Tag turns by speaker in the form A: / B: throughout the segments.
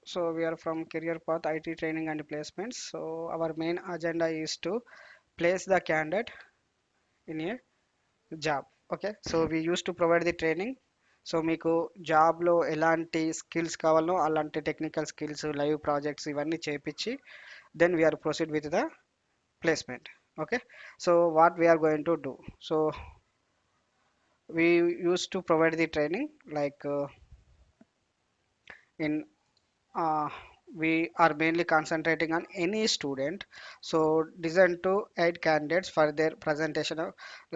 A: So we are from CareerPath IT Training and Placements. So our main agenda is to place the candidate in a job. Okay, so we use to provide the training. So మీకు జాబ్లో ఎలాంటి skills కావాలో అలాంటి technical skills, live projects ఇవన్నీ చేపించి then we are proceed with the placement. Okay, so what we are going to do? So we use to provide the training like in we are mainly concentrating on any student, so designed to aid candidates for their presentation of,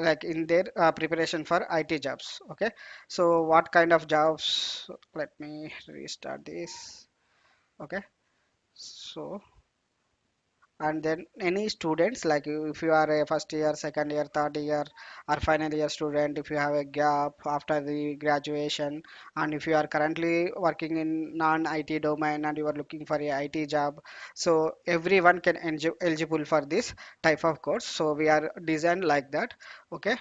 A: like in their preparation for IT jobs. Okay, so what kind of jobs? Let me restart this. Okay, so and then any students, like if you are a first year, second year, third year or final year student, if you have a gap after the graduation, and if you are currently working in non-IT domain and you are looking for a IT job, so everyone can eligible for this type of course. So we are designed like that. Okay,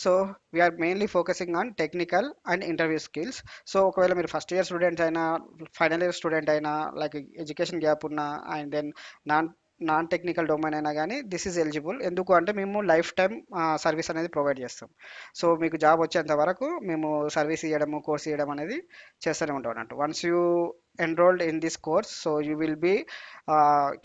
A: so we are mainly focusing on technical and interview skills. So ఒకవేళ మీరు first year student అయినా, final year student అయినా, like education gap ఉన్నా, and then non non technical domain అయినా కానీ this is eligible. ఎందుకు అంటే మేము లైఫ్ టైం సర్వీస్ అనేది ప్రొవైడ్ చేస్తాం. సో మీకు జాబ్ వచ్చేంత వరకు మేము సర్వీస్ ఇవ్వడము, కోర్స్ ఇవ్వడం అనేది చేస్తూనే ఉంటాం అన్నట్టు. Once you enrolled in this course, so you will be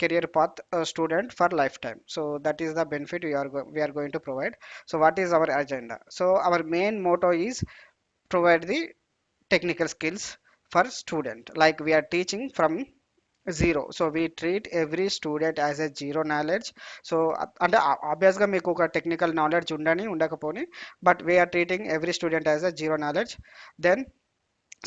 A: career path student for lifetime. So that is the benefit we are going to provide. So what is our agenda? So our main motto is provide the technical skills for student, like we are teaching from zero. So we treat every student as a zero knowledge. So అంటే ఆబ్వియస్గా మీకు ఒక technical knowledge ఉండని ఉండకపోని, but we are treating every student as a zero knowledge. Then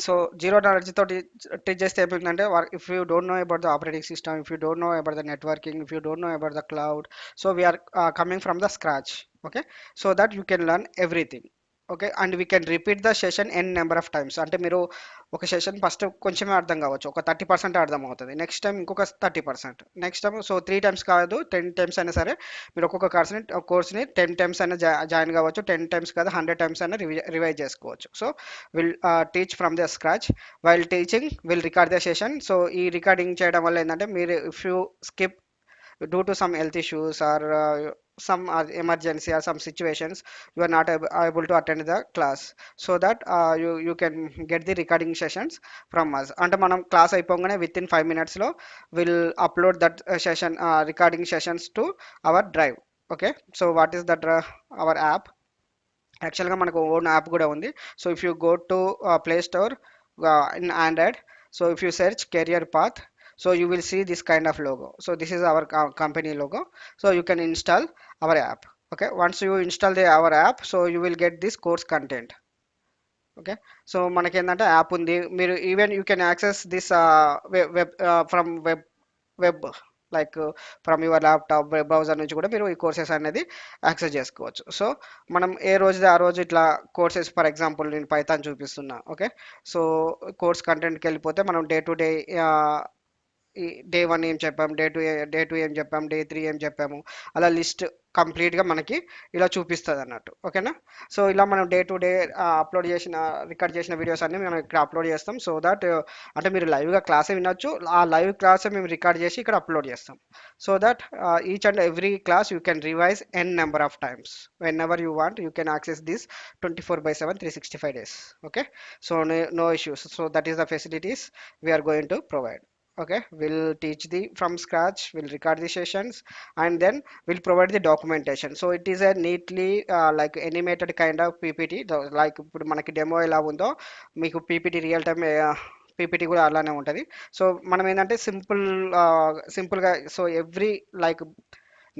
A: so zero knowledge తోటి teach చేస్తే ఏమైందంటే, if you don't know about the operating system, if you don't know about the networking, if you don't know about the cloud, so we are coming from the scratch. Okay, so that you can learn everything. Okay, and we can repeat the session n number of times. అంటే మీరు ఒక session first కొంచెమే అర్థం కావచ్చు, ఒక 30% అర్థం అవుతుంది, next time ఇంకొక 30%, నెక్స్ట్ టైం. సో 3 టైమ్స్ కాదు, 10 టైమ్స్ అయినా సరే మీరు ఒక్కొక్క కోర్స్ని 10 టైమ్స్ అయినా జాయిన్ కావచ్చు, 10 టైమ్స్ కాదు 100 టైమ్స్ అయినా రివైజ్ చేసుకోవచ్చు. So will teach from the scratch. While teaching will record the session. So ఈ రికార్డింగ్ చేయడం వల్ల ఏంటంటే, మీరు if you skip due to some health issues or some emergency or some situations, you are not able to attend the class, so that you can get the recording sessions from us. అంటే మనం class అయిపోగానే with in 5 minutes లో will upload that session recording sessions to our drive. Okay, so what is that hour app? యాక్చువల్గా మనకు own app కూడా ఉంది. So if you go to play store in Android, so if you search career path, so you will see this kind of logo. So this is our company logo. So you can install our app. Okay, once you install our app, so you will get this course content. Okay, so మనకి ఏంటంటే app ఉంది, మీరు even you can access this web from web like from your laptop web browser నుంచి కూడా మీరు ఈ courses అనేది access చేసుకోవచ్చు. సో మనం ఏ రోజుది ఆ రోజు ఇట్లా కోర్సెస్, ఫర్ ఎగ్జాంపుల్ నేను పైథాన్ చూపిస్తున్నా. ఓకే, సో కోర్స్ కంటెంట్కి వెళ్ళిపోతే మనం డే టు డే ఈ డే 1 ఏం చెప్పాము, డే 2 ఏం చెప్పాము, డే 3 ఏం చెప్పాము, అలా లిస్ట్ కంప్లీట్గా మనకి ఇలా చూపిస్తుంది అన్నట్టు. ఓకేనా, సో ఇలా మనం డే టు డే అప్లోడ్ చేసిన, రికార్డ్ చేసిన వీడియోస్ అన్ని మనం ఇక్కడ అప్లోడ్ చేస్తాం. సో దట్ అంటే మీరు లైవ్గా క్లాసే వినొచ్చు, ఆ లైవ్ క్లాసే మేము రికార్డ్ చేసి ఇక్కడ అప్లోడ్ చేస్తాం. So that each and every class you can revise n number of times whenever you want. You can access this 24/7 365 days. Okay, so no issues. So that is the facilities we are going to provide. Okay, we'll teach the from scratch, we'll record the sessions, and then we'll provide the documentation. So it is a neatly like animated kind of PPT, like ఇప్పుడు మనకి demo ఎలా ఉందో మీకు PPT real time PPT కూడా అలానే ఉంటుంది. So మనం ఏంటంటే సింపుల్గా, so every like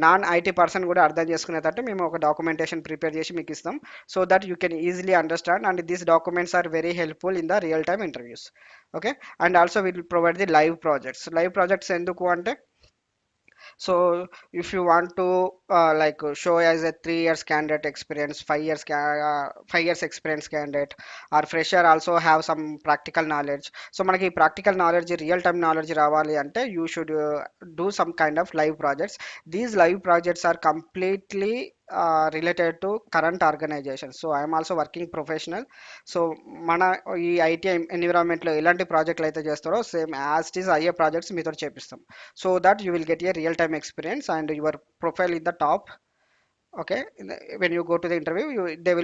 A: non IT person కూడా అర్థం చేసుకునేటట్టు మేము ఒక డాక్యుమెంటేషన్ ప్రిపేర్ చేసి మీకు ఇస్తాం. So that you can easily understand, and these documents are very helpful in the real time interviews. Okay, and also will provide the live projects. Live projects ఎందుకు అంటే, so if you want to like show as a 3 years candidate experience, 5 years 5 years experience candidate, or fresher also have some practical knowledge. So మనకి practical knowledge, real time knowledge రావాలి అంటే you should do some kind of live projects. These live projects are completely related to current organization. So I am also working professional. So మన ఈ IT ఎన్విరాన్మెంట్లో ఎలాంటి ప్రాజెక్టులు అయితే చేస్తారో same as it is అయ్యే projects మీతో చేపిస్తాం. So that you will get A real time experience and your profile in the top. Okay, when you go to the interview, they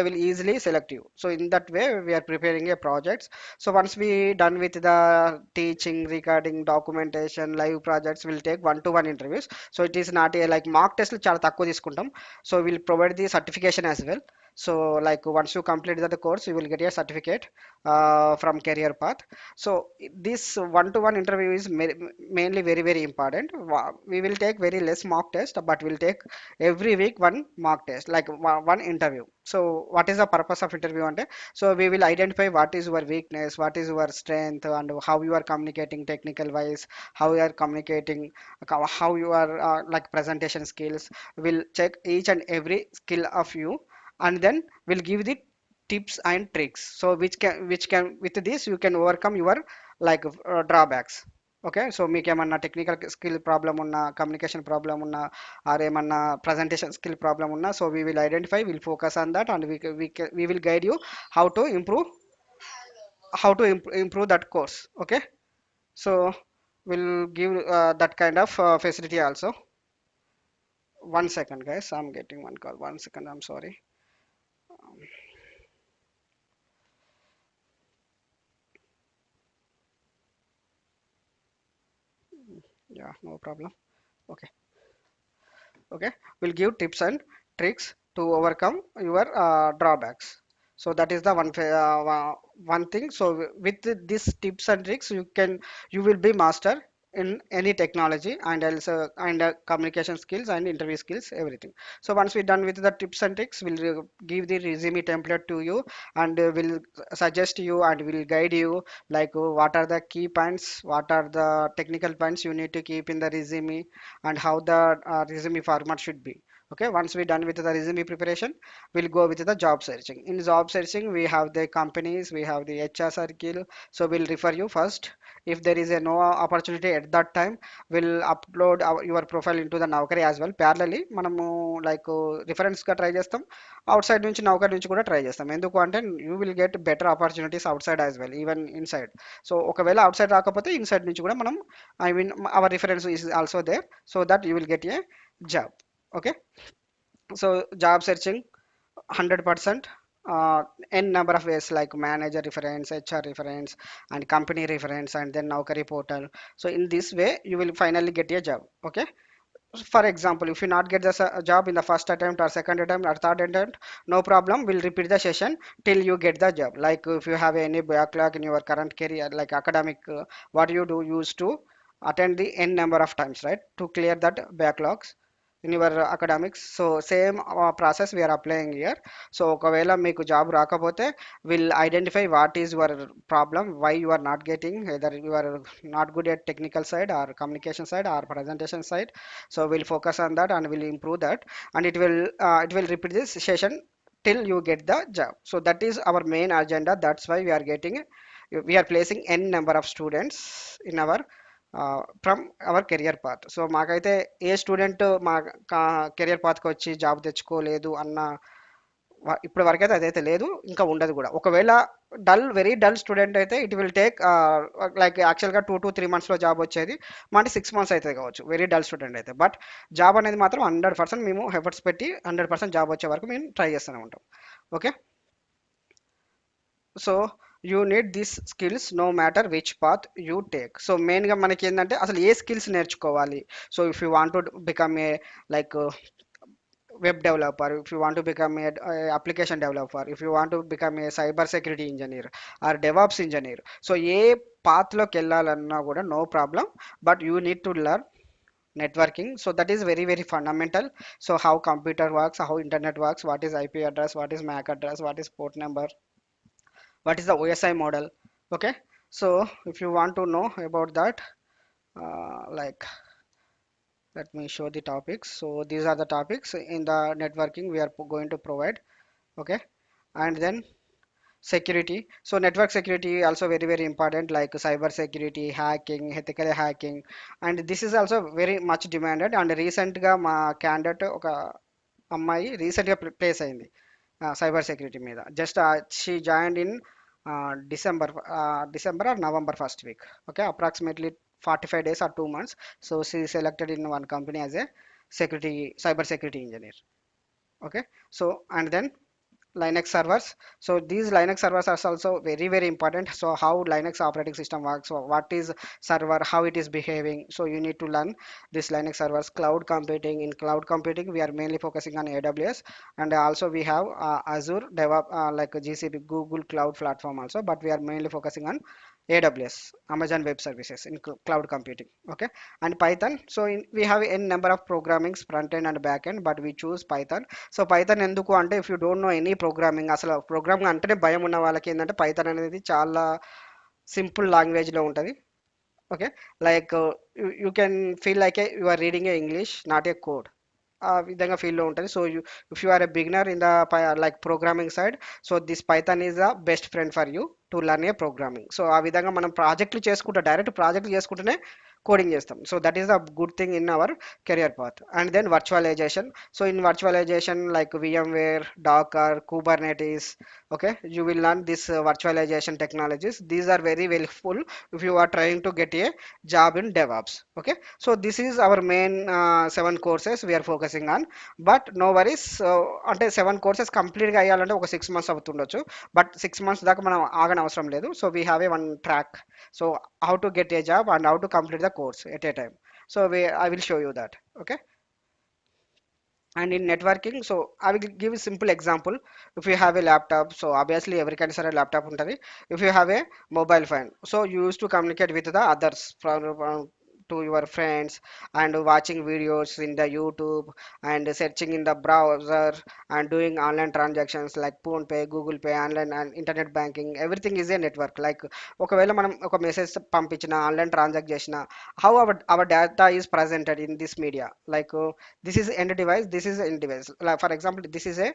A: will easily select you. So in that way we are preparing a projects. So once we done with the teaching, recording, documentation, live projects, will take one to one interviews. So it is not a like mock test చాలా తక్కువ తీసుకుంటాం. So we'll provide the certification as well. So like once you complete the course, you will get a certificate from career path. So this one to one interview is mainly very important. We will take very less mock test, but we'll take every week one mock test, like one interview. So what is the purpose of interview ante, so we will identify what is your weakness, what is your strength, and how you are communicating technical wise, how you are communicating, how you are like presentation skills. We'll check each and every skill of you, and then we'll give the tips and tricks, so which can with this you can overcome your like drawbacks. Okay, so మీకు ఏమన్నా technical skill problem ఉన్నా, communication problem ఉన్నా, are ఏమన్నా presentation skill problem ఉన్నా, so we will identify, will focus on that, and we will guide you how to improve, improve that course. Okay, so we'll give that kind of facility also. One second, guys, I'm getting one call. One second, I'm sorry. Yeah, no problem. Okay. Okay, we'll give tips and tricks to overcome your drawbacks. So that is the one thing. So with these tips and tricks, you will be master in any technology, and also and communication skills and interview skills, everything. So once we're done with the tips and tricks, we'll give the resume template to you, and will suggest you and will guide you like what are the key points, what are the technical points you need to keep in the resume, and how the resume format should be. Okay, once we're done with the resume preparation, we'll go with the job searching. In job searching, we have the companies, we have the HR circle. So we'll refer you first. If there is a no opportunity at that time, we'll upload your profile into the Naukri as well. Parallelly మనము like reference గా try చేస్తాం, outside నుంచి నౌకరీ నుంచి కూడా try చేస్తాం. ఎందుకు అంటే you will get better opportunities outside as well, even inside. So ఒకవేళ అవుట్ సైడ్ రాకపోతే ఇన్సైడ్ నుంచి కూడా మనం, I mean our reference is also there, so that you will get a job. Okay, so job searching 100%, n number of ways like manager reference, HR reference, and company reference, and then Naukri portal. So in this way you will finally get a job. Okay, for example, if you not get the job in the first attempt or second attempt or third attempt, no problem, we'll repeat the session till you get the job. Like if you have any backlog in your current career, like academic, what you do use to attend the n number of times, right, to clear that backlogs in your academics. So same process we are applying here. So ఒకవేళ మీకు job రాకపోతే will identify what is your problem, why you are not getting, either you are not good at technical side or communication side or presentation side. So we'll focus on that and we'll improve that, and it will repeat this session till you get the job. So that is our main agenda. That's why we are placing n number of students in our from our career path. So మాకైతే ఏ student మా career పాత్కి వచ్చి job తెచ్చుకోలేదు అన్న ఇప్పటి వరకు అయితే అదైతే లేదు, ఇంకా ఉండదు కూడా. ఒకవేళ వెరీ డల్ స్టూడెంట్ అయితే ఇట్ విల్ టేక్ లైక్ యాక్చువల్గా 2 to 3 monthsలో జాబ్ వచ్చేది, అంటే 6 months అయితే కావచ్చు వెరీ డల్ స్టూడెంట్ అయితే. బట్ జాబ్ అనేది మాత్రం 100% మేము ఎఫర్ట్స్ పెట్టి 100% జాబ్ వచ్చే వరకు మేము ట్రై చేస్తూనే ఉంటాం. Okay, so you need this skills no matter which path you take. So మెయిన్గా మనకి ఏంటంటే అసలు ఏ స్కిల్స్ నేర్చుకోవాలి. So if you want to become a like web developer, if you want to become a application developer, if you want to become a cyber security engineer or DevOps engineer, so ఏ పాత్లోకి వెళ్ళాలన్నా కూడా no problem, but you need to learn networking. So that is very fundamental. So how computer works, how internet works, what is IP address, what is MAC address, what is port number, what is the OSI model. Okay, so if you want to know about that, like let me show the topics. So these are the topics in the networking we are going to provide. Okay, and then security. So network security also very important, like cyber security, hacking, ethical hacking, and this is also very much demanded. And recent ga ma candidate oka అమ్మాయి రీసెంట్గా place అయింది cyber security మీద. Just she joined in December or November first week. Okay, approximately 45 days or 2 months. So she is selected in one company as a security cyber security engineer. Okay, so and then Linux servers. So these Linux servers are also very very important. So how Linux operating system works, so what is server, how it is behaving. So you need to learn this Linux servers. Cloud computing. In cloud computing, we are mainly focusing on AWS, and also we have Azure DevOps, like GCP, Google Cloud Platform also. But we are mainly focusing on AWS, Amazon Web Services in cloud computing. Okay, and Python. So we have n number of programmings, front end and back end, but we choose Python. So Python ఎందుకు అంటే, if you don't no any programming, అసలు programming అంటేనే భయం ఉన్న వాళ్ళకి ఏంటంటే Python అనేది చాలా సింపుల్ లాంగ్వేజ్లో ఉంటుంది. Okay, like you can feel like you are reading a English, not a code. ఆ విధంగా ఫీల్లో ఉంటుంది. So you, if you are a beginner in the like programming side, so this Python is the best friend for you to learn a programming. So ఆ విధంగా మనం ప్రాజెక్టులు చేసుకుంటే, direct ప్రాజెక్టులు చేసుకుంటేనే కోడింగ్ చేస్తాం. So that is the good thing in our career path. And then virtualization. So in virtualization like VMware, Docker, Kubernetes. Okay, you will learn this virtualization technologies. These are very helpful if you are trying to get a job in DevOps. Okay, so this is our main 7 courses we are focusing on. But no worries. అంటే 7 courses కంప్లీట్గా అయ్యాలంటే ఒక 6 months అవుతుండొచ్చు. But 6 months దాకా మనం ఆగని అవసరం లేదు. So we have a one track. So how to get a job and how to complete the course at a time. So I will show you that. Okay, and in networking, so I will give a simple example. If you have a laptop, so obviously every sare laptop untadi. If you have a mobile phone, so you used to communicate with the others from to your friends, and watching videos in the YouTube, and searching in the browser, and doing online transactions like phone pay, Google Pay, online and internet banking. Everything is a network. Like ఒకవేళ మనం ఒక message పంపించిన, online transact చేసిన, how our data is presented in this media. Like this is end device, this is end device. Like for example, this is a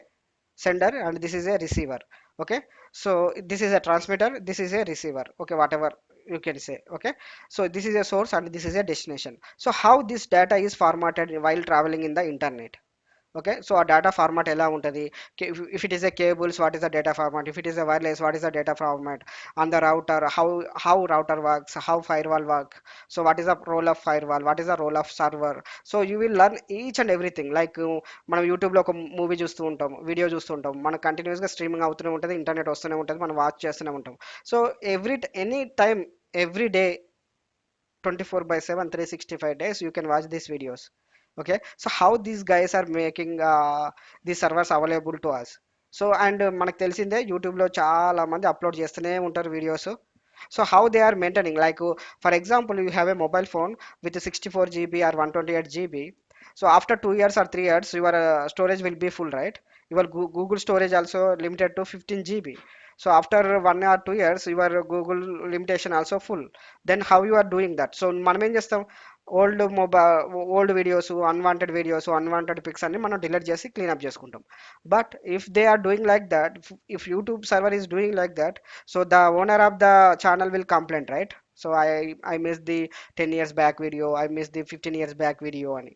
A: sender and this is a receiver. Okay, so this is a transmitter, this is a receiver. Okay, whatever you can say. Okay, so this is a source and this is a destination. So how this data is formatted while traveling in the internet. Okay, so ఆ data format ఎలా ఉంటుంది. If it is a cables, what is the data format. If it is a wireless, what is the data format. On the router, how router works, how firewall work. So what is the role of firewall, what is the role of server. So you will learn each and everything. Like మనం యూట్యూబ్లో ఒక movie చూస్తూ ఉంటాం, video చూస్తూ ఉంటాం, మనకు కంటిన్యూస్గా streaming అవుతూనే ఉంటుంది, ఇంటర్నెట్ వస్తూనే ఉంటుంది, మనం వాచ్ చేస్తూనే ఉంటాం. So any time, every day, 24/7, 365 days you can watch these videos. Okay, so how these guys are making these servers available to us. So and మనకు తెలిసిందే, యూట్యూబ్లో చాలా మంది అప్లోడ్ చేస్తూనే ఉంటారు videos. So how they are maintaining, like for example you have a mobile phone with 64 GB or 128 GB. So after 2 years or 3 years your storage will be full, right? Your Google storage also limited to 15 GB. So after 1 or 2 years your Google limitation also full. Then how you are doing that? So మనం ఏం చేస్తాం, old videos, unwanted videos, unwanted pics అన్ని మనం delete చేసి cleanup చేసుకుంటాం. But if they are doing like that, if YouTube server is doing like that, so the owner of the channel will complaint, right? So I miss the 10 years back video, I miss the 15 years back video అని.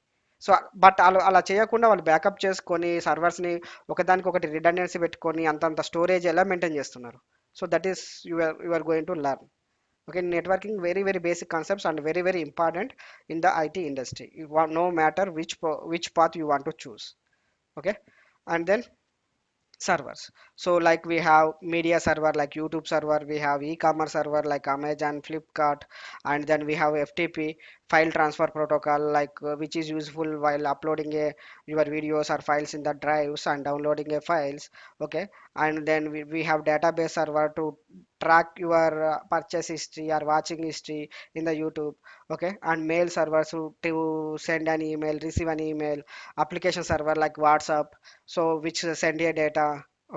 A: So but అలా చేయకుండా వాళ్ళు backup చేసుకొని సర్వర్స్ని ఒకదానికొకటి redundancy పెట్టుకొని అంతంత storage ఎలా maintain చేస్తున్నారు. So that is you are going to learn. Okay, networking very very basic concepts and very very important in the IT industry. You want, no matter which path you want to choose. Okay, and then servers. So like we have media server like YouTube server, we have e-commerce server like Amazon, Flipkart, and then we have FTP, file transfer protocol, like which is useful while uploading your videos or files in the drives and downloading files. Okay, and then we have database server to track your purchase history or watching history in the YouTube. Okay, and mail servers to send an email, receive an email. Application server like WhatsApp, so which send a data.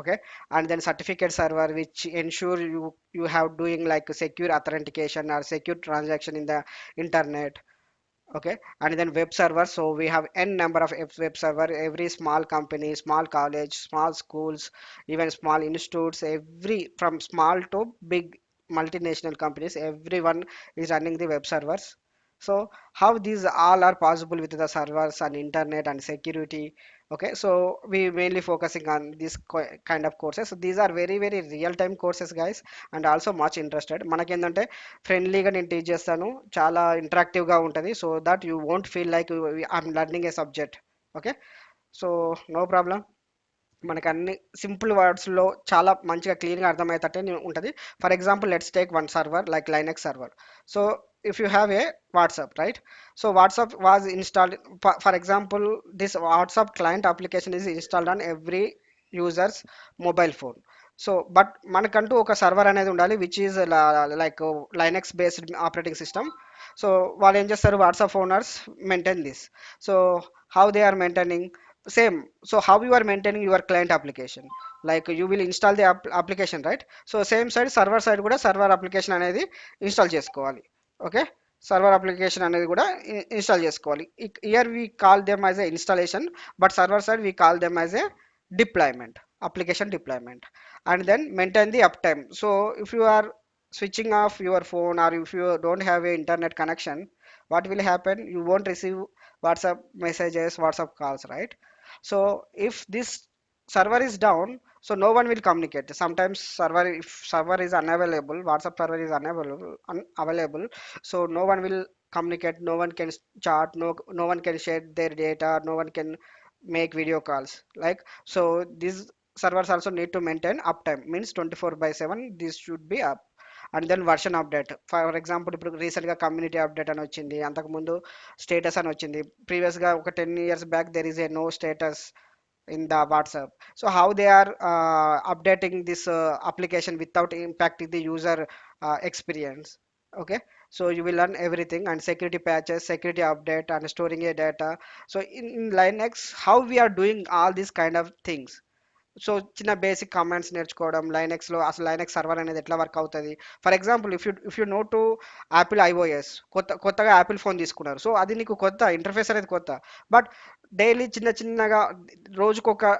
A: Okay, and then certificate server which ensure you have doing like secure authentication or secure transaction in the internet. Okay, and then web server, so we have n number of web server. Every small company, small college, small schools, even small institutes, every from small to big multinational companies, everyone is running the web servers. So how these all are possible with the servers and internet and security. Okay, so we mainly focusing on this kind of courses. So these are very very real time courses guys, and also much interested. మనకేందంటే ఫ్రెండ్లీగా నేను teach చేస్తాను, చాలా ఇంటరాక్టివ్గా ఉంటుంది, so that you won't feel like I'm learning a subject. Okay, so no problem. మనకు అన్ని simple వర్డ్స్లో చాలా మంచిగా క్లీన్గా అర్థమయ్యేటట్టే ఉంటుంది. For example let's take one server like Linux server. So if you have a WhatsApp, right? So WhatsApp was installed, for example, this WhatsApp client application is installed on every user's mobile phone. So but మనకంటూ ఒక server అనేది ఉండాలి which is like Linux based operating system. So వాళ్ళు ఏం చేస్తారు, WhatsApp owners maintain this. So how they are maintaining same. So how you are maintaining your client application, like you will install the application, right? So same side server side కూడా server application అనేది install చేసుకోవాలి. Okay, server application అనేది కూడా install చేసుకోవాలి. Year we call them as a installation, but server side we call them as a deployment, application deployment. And then maintain the uptime. So if you are switching off your phone or if you don't have a internet connection, what will happen, you won't receive WhatsApp messages, WhatsApp calls, right? So if this server is down, so no one will communicate. Sometimes server, if server is unavailable, WhatsApp server is unavailable, so no one will communicate, no one can chat, no one can share their data, no one can make video calls, like. So these servers also need to maintain uptime, means 24 by 7 this should be up. And then version update, for example ఇప్పుడు రీసెంట్గా community update అని వచ్చింది, అంతకుముందు status అని వచ్చింది. ప్రీవియస్గా ఒక 10 years back there is a no status in the WhatsApp. So how they are updating this application without impacting the user experience. Okay, so you will learn everything, and security patches, security update, and storing a data. So in Linux, how we are doing all these kind of things. So చిన్న basic commands నేర్చుకోవడం లైనెక్స్లో, అసలు Linux server అనేది ఎట్లా work అవుతుంది. For example if you know to Apple iOS, కొత్తగా Apple phone తీసుకున్నారు, so అది నీకు కొత్త ఇంటర్ఫేస్ అనేది కొత్త. బట్ డైలీ చిన్న చిన్నగా రోజుకొక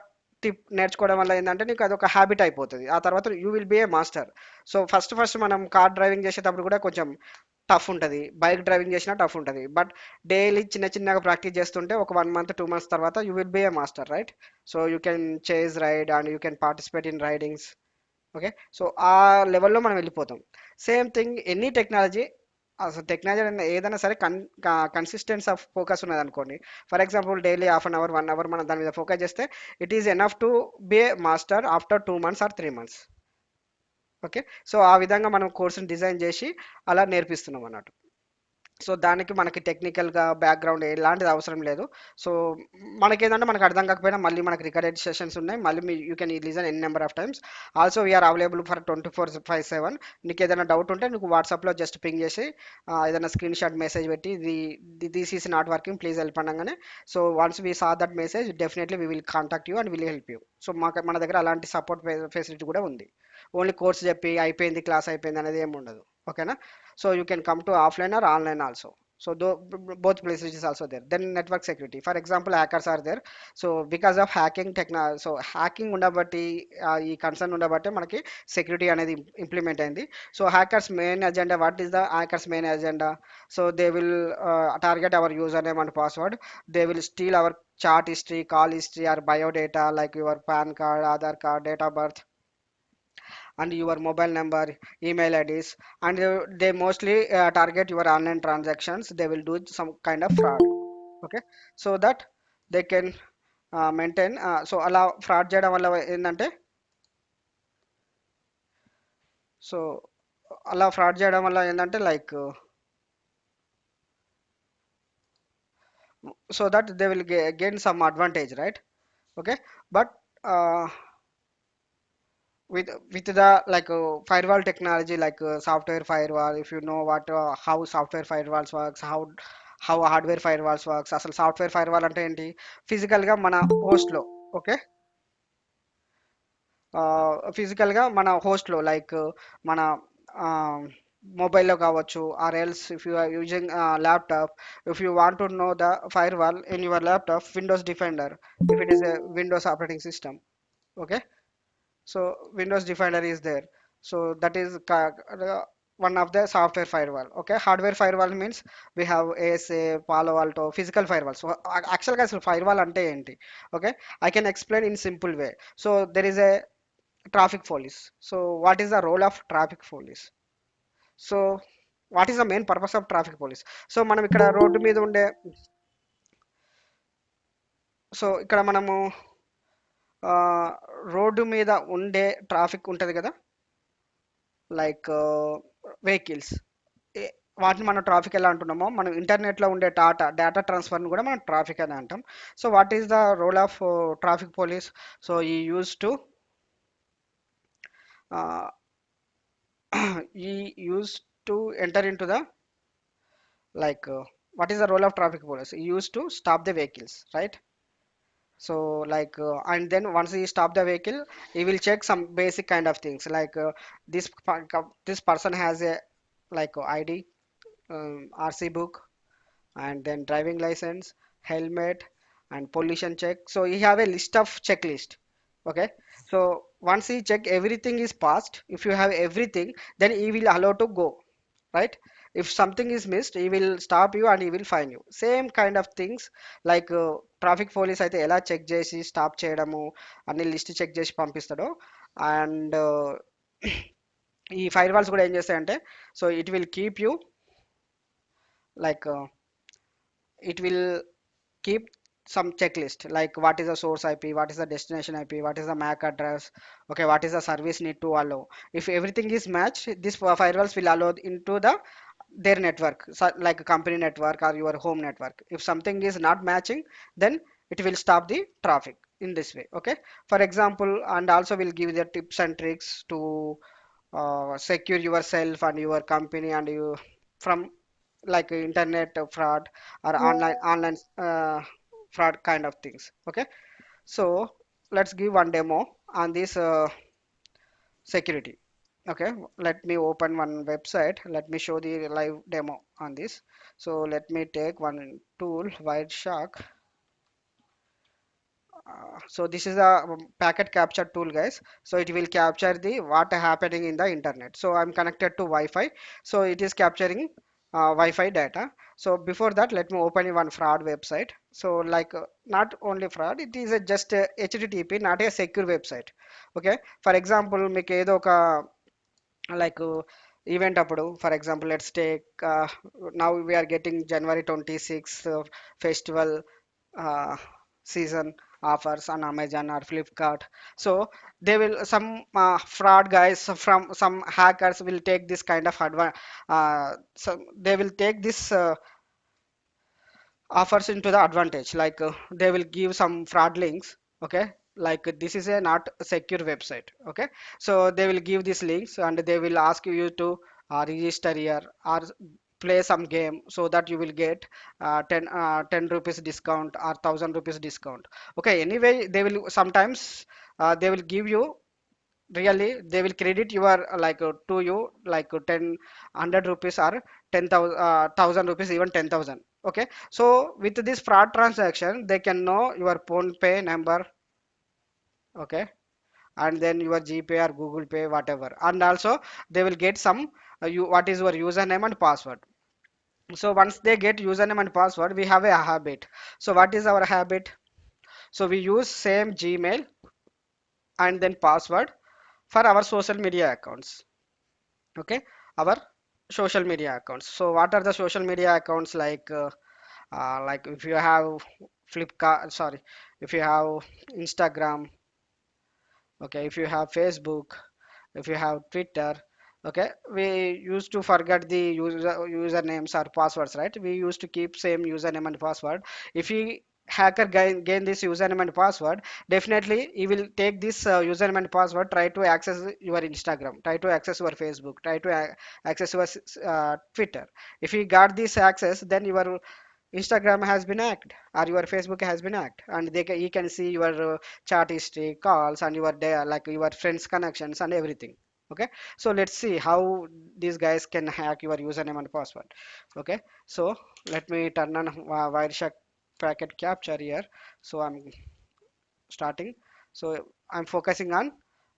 A: టిప్ నేర్చుకోవడం వల్ల ఏంటంటే నీకు అదొక హ్యాబిట్ అయిపోతుంది, ఆ తర్వాత you will be a master. So first మనం కార్ డ్రైవింగ్ చేసేటప్పుడు కూడా కొంచెం టఫ్ ఉంటుంది, బైక్ డ్రైవింగ్ చేసినా టఫ్ ఉంటుంది, బట్ డైలీ చిన్న చిన్నగా ప్రాక్టీస్ చేస్తుంటే ఒక 1 month 2 months తర్వాత you will be a master, right? So you can chase raid and you can participate in raidings. Okay, so ఆ లెవెల్లో మనం వెళ్ళిపోతాం. సేమ్ థింగ్ ఎనీ టెక్నాలజీ, అసలు టెక్నాలజీ ఏదైనా సరే కన్సిస్టెన్స్ ఆఫ్ ఫోకస్ ఉన్నది అనుకోండి. For example daily half an hour 1 hour మనం దాని మీద ఫోకస్ చేస్తే it is enough to be a master after 2 months or 3 months. Okay, so ఆ విధంగా మనం కోర్సుని డిజైన్ చేసి అలా నేర్పిస్తున్నాం అన్నట్టు. సో దానికి మనకి టెక్నికల్గా బ్యాక్గ్రౌండ్ ఎలాంటిది అవసరం లేదు. సో మనకేంటంటే మనకు అర్థం కాకపోయినా మళ్ళీ మనకి రికార్డెడ్ సెషన్స్ ఉన్నాయి, మళ్ళీ you can listen n number of times. Also we are available for 24/7. నీకు ఏదైనా డౌట్ ఉంటే నీకు వాట్సాప్లో జస్ట్ పింగ్ చేసి ఏదైనా స్క్రీన్ షాట్ మెసేజ్ పెట్టి this is not working please help అనగానే, so once we saw that message definitely we will contact you and will help you. So మన దగ్గర అలాంటి సపోర్ట్ ఫెసిలిటీ కూడా ఉంది. ఓన్లీ కోర్స్ చెప్పి అయిపోయింది క్లాస్ అయిపోయింది అనేది ఏమి ఉండదు. ఓకేనా? So you can come to offline or online also. So both places is also there. Then network security, for example hackers are there. So because of hacking technology, so hacking ఉండబట్టి ఈ concern ఉండబట్టే మనకి security అనేది implement అయింది. So hackers main agenda, what is the hackers main agenda? So they will target our username and password. They will steal our chat history, call history, or biodata like your PAN card, Aadhaar card, date of birth, and your mobile number, email IDs, and they mostly target your online transactions. They will do some kind of fraud. Okay, so that they can maintain. So అలా fraud చేయడం వల్ల ఏంటంటే, so అలా fraud చేయడం వల్ల ఏంటంటే like, so that they will gain some advantage, right? Okay, but uh, with the like firewall technology, like software firewall, if you know what how software firewalls works, how hardware firewalls works. అసలు software firewall అంటే ఏంటి? ఫిజికల్గా మన హోస్ట్లో, okay, ఫిజికల్గా మన హోస్ట్లో like మన మొబైల్లో కావచ్చు, or else if you are using laptop, if you want to know the firewall in your laptop, Windows Defender, if it is a Windows operating system. Okay, so Windows Defender is there. So that is one of the software firewall. Okay, hardware firewall means we have ASA, Palo Alto, physical firewall. So actually అసలు firewall అంటే ఏంటి? Okay, I can explain in simple way. So there is a traffic police. So what is the role of traffic police? So what is the main purpose of traffic police? So మనం ఇక్కడ road మీద ఉండే, so ఇక్కడ మనము ఆ, road మీద ఉండే traffic ఉంటది కదా, లైక్ వెహికల్స్, వాటిని మనం ట్రాఫిక్ ఎలా అంటున్నామో, మనం ఇంటర్నెట్లో ఉండే డేటా ట్రాన్స్ఫర్ని కూడా మనం ట్రాఫిక్ అని అంటాం. So what is the role of traffic police? So ఈ యూస్ టు ఈ use to enter into the, like what is the role of traffic police? He used to stop the vehicles, right? So like and then once he stop the vehicle, he will check some basic kind of things like this person has a like ID, RC book, and then driving license, helmet, and pollution check. So he have a list of checklist. Okay. So once he check everything is passed, if you have everything, then he will allow to go, right? If something is missed, he will stop you and he will fine you. Same kind of things like traffic police అయితే ఎలా check చేసి stop చేయడము, అన్ని list check చేసి పంపిస్తాడో, and ఈ fire walls కూడా ఏం చేస్తాయంటే, so it will keep you like it will keep some checklist like what is the source IP, what is the destination IP, what is the MAC address, okay, what is the service need to allow. If everything is matched, this firewalls will allow into the their network, so like a company network or your home network. If something is not matching, then it will stop the traffic in this way. Okay, for example, and also will give the tips and tricks to secure yourself and your company and you from like internet fraud or online fraud kind of things. Okay, so let's give one demo on this security. Okay, let me open one website, let me show the live demo on this. So let me take one tool, Wireshark. So this is a packet capture tool, guys. So it will capture the what happening in the internet. So I'm connected to Wi-Fi, so it is capturing Wi-Fi data. So before that, let me open one fraud website. So like not only fraud, it is a just a HTTP, not a secure website. Okay, for example, మీకు ఏదో ఒక like event అప్పుడు, for example, let's take now we are getting January 26th festival uh, season offers on Amazon or Flipkart. So they will some fraud guys from some hackers will take this kind of so they will take this offers into the advantage, like they will give some fraud links. Okay, like this is a not a secure website. Okay, so they will give these links and they will ask you to register here or play some game so that you will get 10 rupees discount or 1000 rupees discount. Okay, anyway they will sometimes they will give you, really they will credit your to you like 10 100 rupees or 10,000 1000 rupees, even 10,000. Okay, so with this fraud transaction they can know your phone pay number. Okay, and then your GPay or Google Pay, whatever, and also they will get some you what is your username and password. So once they get username and password, we have a habit. So what is our habit? So we use same Gmail and then password for our social media accounts. Okay, our social media accounts. So what are the social media accounts like if you have Flipkart, sorry, if you have Instagram, okay, if you have Facebook, if you have Twitter. Okay, we used to forget the usernames or passwords, right? We used to keep same username and password. If he hacker gain this username and password, definitely he will take this username and password, try to access your Instagram, try to access your Facebook, try to access your Twitter. If he got this access, then your Instagram has been hacked or your Facebook has been hacked, and he can see your chat history, calls, and your like your friends connections and everything. Okay, so let's see how these guys can hack your username and password. Okay, so let me turn on Wireshark packet capture here. So I'm starting. So I'm focusing on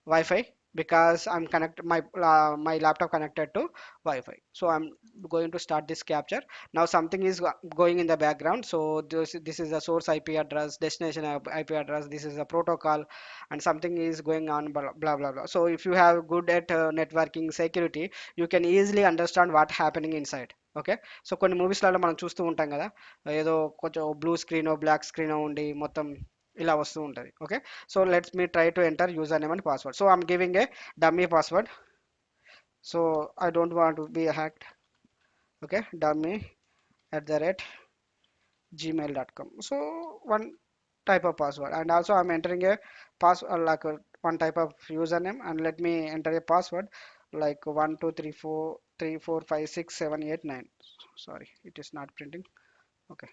A: Wi-Fi. because I'm connect my laptop connected to Wi-Fi. So I'm going to start this capture. Now something is going in the background. So this is the source IP address, destination IP address. This is a protocol, and something is going on. Blah blah blah. Blah. So if you have good at networking security, you can easily understand what happening inside. Okay, so కొన్ని మూవీస్లలో మనం చూస్తూ ఉంటాం కదా, ఏదో కొంచెం blue screen black screen ఉండి మొత్తం ఇలా వస్తూ ఉంటుంది. Okay, so let me try to enter username and password. So I'm giving a dummy password. So I don't want to be hacked. Okay, dummy at the rate gmail.com. So one type of password, and also I'm entering a password like one type of username, and let me enter a password like 1 2 3 4 3 4 5 6 7 8 9. Sorry, it is not printing. Okay,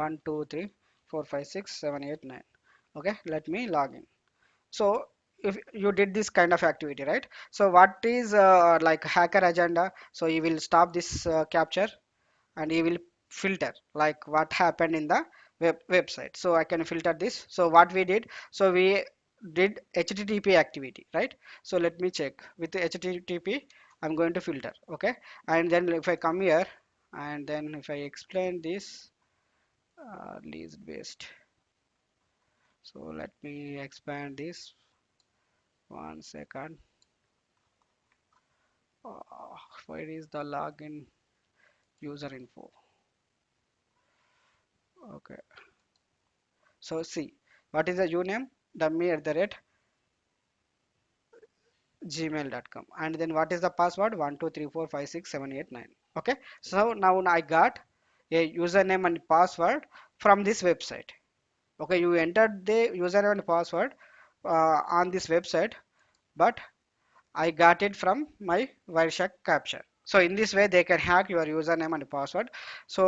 A: 1 2 3 4 5 6 7 8 9. Okay, let me log in. So if you did this kind of activity, right? So what is like hacker agenda? So you will stop this capture, and you will filter like what happened in the website. So I can filter this. So what we did, so we did HTTP activity, right? So let me check with the HTTP. I'm going to filter. Okay, and then if I come here, and then if I explain this least based, so let me expand this 1 second. Where is the login user info? Okay, so see, what is the uname? Dummy at the rate gmail.com, and then what is the password? 1 2 3 4 5 6 7 8 9. Okay, so now I got a username and password from this website. Okay, you entered the username and password on this website, but I got it from my Wireshark capture. So in this way they can hack your username and password. So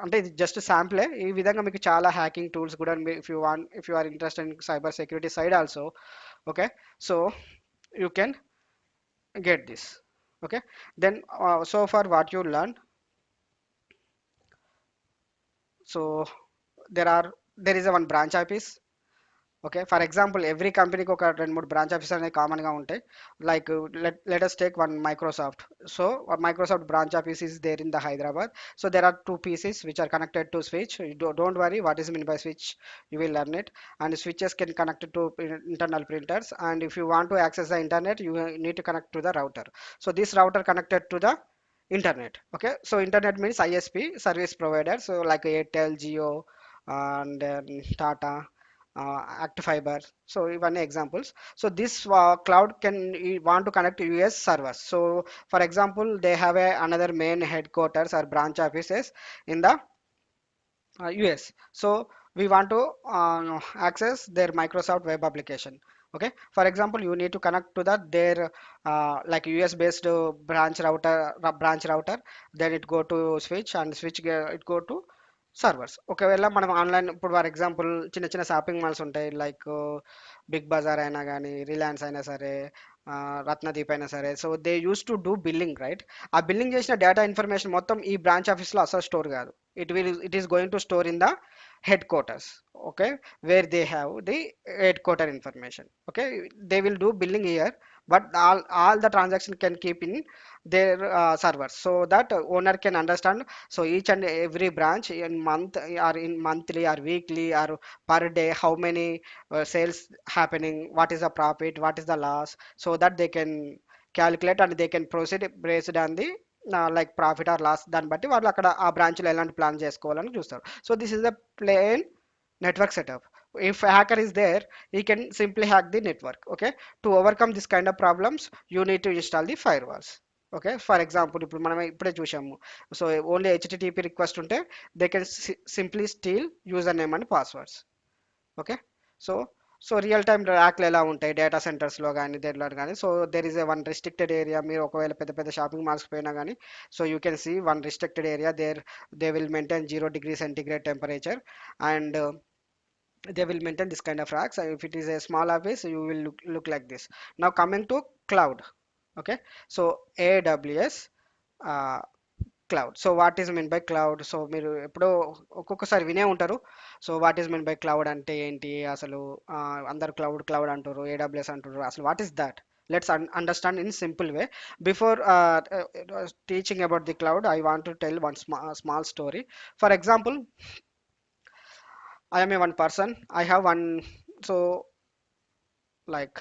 A: అంటే ఇది just శాంపులే. ఈ విధంగా మీకు చాలా hacking tools కూడా if you want, if you are interested in cyber security side also, okay, so you can get this. Okay, then so far what you learn, so there is a one branch office. Okay, for example every కంపెనీకి ఒక 2 3 branch office అనేవి కామన్గా ఉంటాయి. Like let us take one Microsoft. So Microsoft branch office is there in the Hyderabad. So there are two PCs which are connected to switch. You don't worry what is meant by switch, you will learn it. And switches can connect to internal printers, and if you want to access the internet, you need to connect to the router. So this router connected to the internet. Okay, so internet means ISP, service provider, so like Airtel, Jio, and Tata, Act Fiber. So even examples. So this cloud can you want to connect to US servers. So for example, they have another main headquarters or branch offices in the US. So we want to access their Microsoft web application. Okay, for example, you need to connect to their like US based branch router, then it go to switch, and switch it go to servers. ఒకవేళ మనం online ఇప్పుడు for example చిన్న చిన్న shopping malls ఉంటాయి, like big Bazar అయినా కానీ, Reliance అయినా సరే, రత్నదీప్ అయినా సరే. So they use to do billing, right? ఆ బిల్లింగ్ చేసిన డేటా ఇన్ఫర్మేషన్ మొత్తం ఈ బ్రాంచ్ ఆఫీస్లో అసలు స్టోర్ కాదు. It is going to store in the head quarters. Okay, where they have the headquarter information. Okay, they will do billing here, but all the transaction can keep in their servers, so that owner can understand. So each and every branch in month or in monthly or weekly or per day, how many sales happening, what is the profit, what is the loss, so that they can calculate and they can proceed based on the like profit or loss. దాన్ని బట్టి వాళ్ళు అక్కడ ఆ బ్రాంచ్లో ఎలాంటి plan చేసుకోవాలని చూస్తారు. So this is the plain network setup. If a hacker is there, he can simply hack the network. Okay, to overcome this kind of problems, you need to install the firewalls. Okay, for example, ఇప్పుడు మనం ఇప్పుడే చూసాము. So only HTTP request ఉంటే they can simply steal user name and passwords. Okay, so so real time ర్యాక్లు ఎలా ఉంటాయి data సెంటర్స్లో కానీ దేంట్లో కానీ. So there is a one restricted area. మీరు ఒకవేళ పెద్ద పెద్ద షాపింగ్ మాల్స్కి పోయినా కానీ, so you can see one restricted area there. They will maintain 0 degree centigrade temperature, and they will maintain this kind of racks. If it is a small office, you will look like this. Now coming to cloud. Okay, so AWS uh, cloud. So what is meant by cloud? So మీరు ఎప్పుడో ఒక్కొక్కసారి వినే ఉంటారు. So what is mean by cloud అంటే ఏంటి అసలు? అందరు cloud cloud అంటారు, ఏడబ్ల్యూఎస్ అంటారు. అసలు what is that? Let's understand in simple way. Before teaching about the cloud, I want to tell one small story. For example, I am a one person. I have one, so like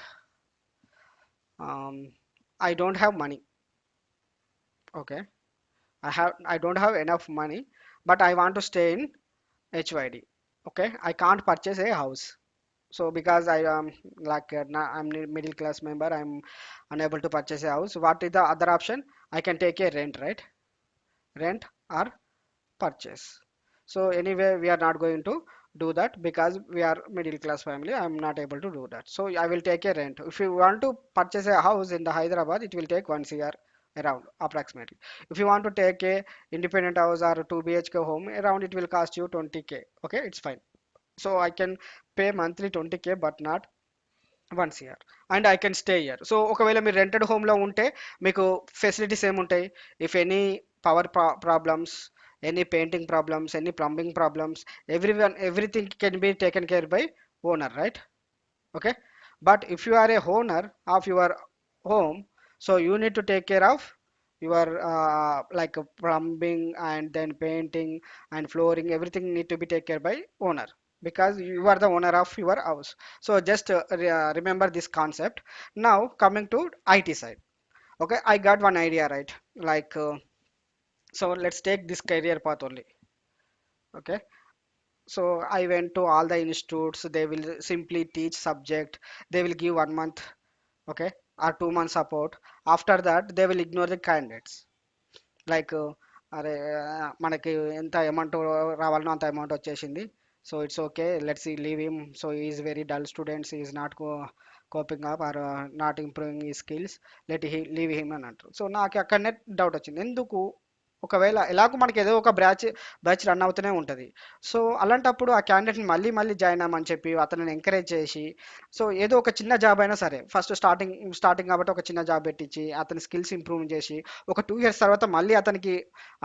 A: um, I don't have money. Okay, I don't have enough money, but I want to stay in HYD. Okay, I can't purchase a house. So because I am I'm a middle class member, I'm unable to purchase a house. What is the other option? I can take a rent, right? Rent or purchase. So anyway, we are not going to do that because we are middle class family. I'm not able to do that. So I will take a rent. If you want to purchase a house in the Hyderabad, it will take 1 year around approximately. If you want to take a independent house or a 2 BHK home, around it will cost you 20K. Okay, it's fine. So I can pay monthly 20K, but not once year and I can stay here. So ఒకవేళ మీరు rented హోమ్లో ఉంటే మీకు facilities ఏముంటాయి? If any power problems, any painting problems, any plumbing problems, everything can be taken care bye owner, right? Okay, but if you are a owner of your home, so you need to take care of your like plumbing and then painting and flooring, everything need to be taken care by owner because you are the owner of your house. So just remember this concept. Now coming to IT side. Okay, I got one idea, right? Like so let's take this career path only. Okay, so I went to all the institutes. They will simply teach subject. They will give 1 month, okay, or 2 month support. After that, they will ignore the candidates. Like, అరే మనకి ఎంత amount రావాలనో అంత amount వచ్చేసింది. So it's okay, let's leave him. So is very dull students, is not coping up or not improving ఈ skills, leave him అని అంటారు. So నాకు అక్కడనే డౌట్ వచ్చింది, ఎందుకు? ఒకవేళ ఎలాగో మనకి ఏదో ఒక బ్యాచ్ రన్ అవుతూనే ఉంటుంది. సో అలాంటప్పుడు ఆ క్యాండిడేట్ని మళ్ళీ మళ్ళీ జాయిన్ అవ్వమని చెప్పి అతనిని ఎంకరేజ్ చేసి, సో ఏదో ఒక చిన్న జాబ్ అయినా సరే, ఫస్ట్ స్టార్టింగ్ కాబట్టి ఒక చిన్న జాబ్ పెట్టించి అతని స్కిల్స్ ఇంప్రూవ్ చేసి ఒక 2 years తర్వాత మళ్ళీ అతనికి